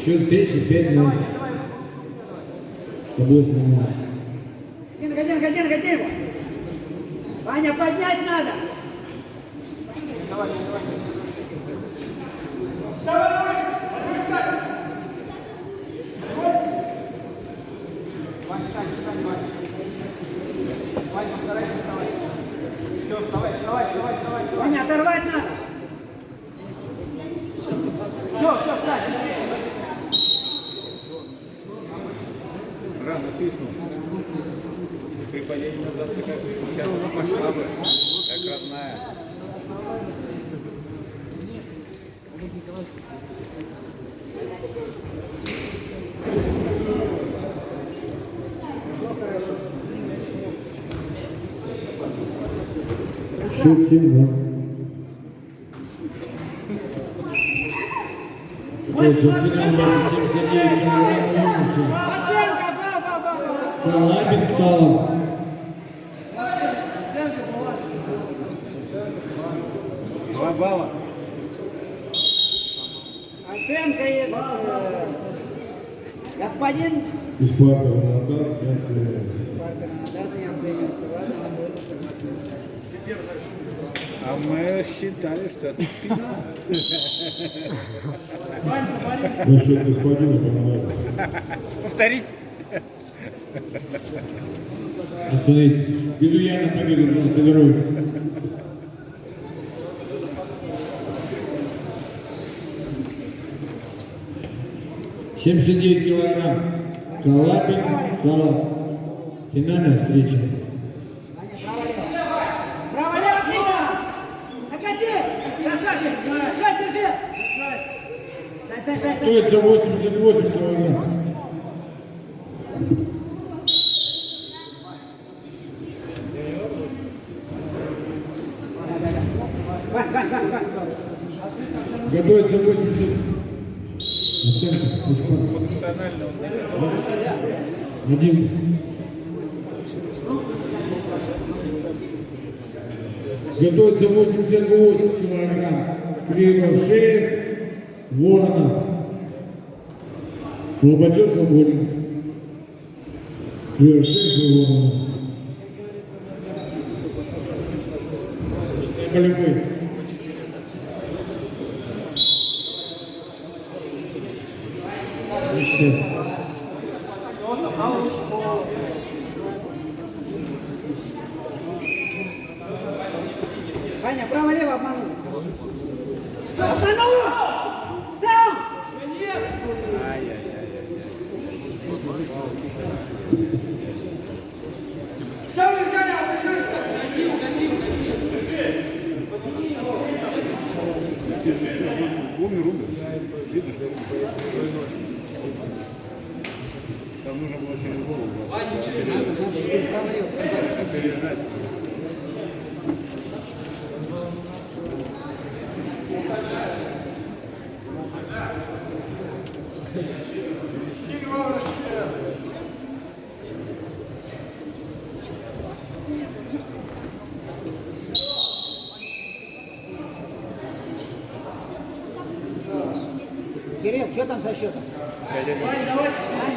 Счет встречи 5-0. С обоих сторон. Годи его. Ваня, поднять надо. Давай. Ваня, постарайся вставать. Все, вставай. Ваня, оторвать надо. Все, встань. Рано писнул. При падении назад такая пошла бы, как родная. Счет 7-2. Калабин Сало. Два балла. Оценка господин. Из Парка Ронадас не оценивается. Ладно, будет согласен. А мы считали, что это финал. Насчет господина помогает. Повторить? Остановите. Веду я на победу, Жан Федорович. «79 килограмм. Калабин Сало. Финальная встреча. Право-лево, отлично! Накати! Красавчик! Жать, держи! Стой! Стоит за 88 килограмм. Вань! Готовится 80. Оценка. Функционально он не 1. Готовится 88 килограмм. Кривошеев, Воронов. Лобачев свободен. Кривошеев и Воронов. Болевой. Ваня, право-лево обманул! Обманул! Сам! умер. Видно, что там нужно было через голову. Пережать. Кирилл, что там со счетом? 5-1.